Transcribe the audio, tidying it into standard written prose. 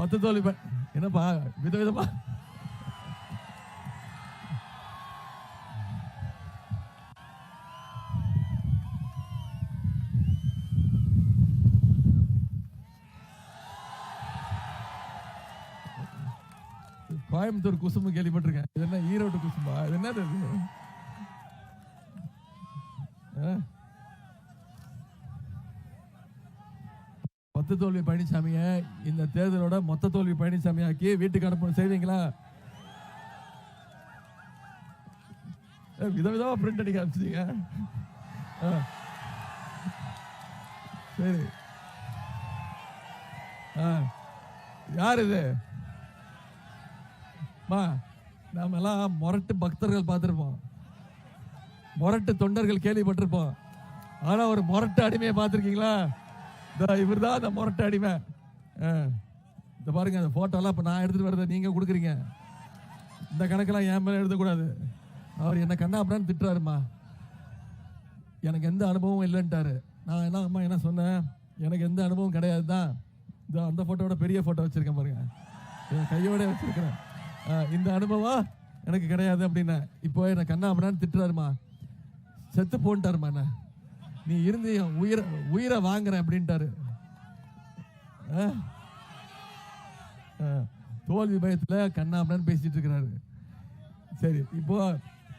மொத்த தோல்வி என்னப்பா விதவிதமா கோயம்புத்தூர் குசும்பு கேள்விப்பட்டிருக்கேன். இது என்ன ஈரோடு குசும்பா? இது என்னது? மொத்த தோல்வி பழனிசாமிய இந்த தேர்தலோட மொத்த தோல்வி பழனிசாமி ஆக்கி வீட்டுக்கு அனுப்ப செய்வீங்களா? விதவிதமா பிரிண்ட் அடிக்க ஆரம்பிச்சிட்டீங்க. சரி, யார் இது? நாம எல்லாம் மொரட்டு பக்தர்கள் பார்த்திருப்போம், மொரட்டு தொண்டர்கள் கேள்விப்பட்டிருப்போம். ஆனா ஒரு மொரட்டு அடிமையை பார்த்திருக்கீங்களா? இவர் தான் அந்த மொரட்டு அடிமை. இந்த பாருங்க, அந்த போட்டோ எல்லாம் இப்ப நான் எடுத்துட்டு வரத நீங்க கொடுக்குறீங்க. இந்த கணக்கெல்லாம் என் மேல எழுதக்கூடாது. அவர் என்ன கண்ணா அப்படின்னு திட்டுறாருமா. எனக்கு எந்த அனுபவமும் இல்லைன்ட்டாரு. நான் என்ன அம்மா என்ன சொன்னேன், எனக்கு எந்த அனுபவம் கிடையாது தான். அந்த போட்டோட பெரிய போட்டோ வச்சிருக்கேன் பாருங்க, கையோட வச்சிருக்கிறேன். இந்த அனுபவம் எனக்கு கிடையாது அப்படின்னா இப்போ என்ன கண்ணா அப்படின்னு திட்டுறாருமா. செத்து போன்ட்டாருமா. என்ன நீ இருந்து உயிரை வாங்குற அப்படின்ட்டாரு. தோல்வி பயத்துல கண்ணா அப்படின்னு பேசிட்டு இருக்கிறாரு. சரி, இப்போ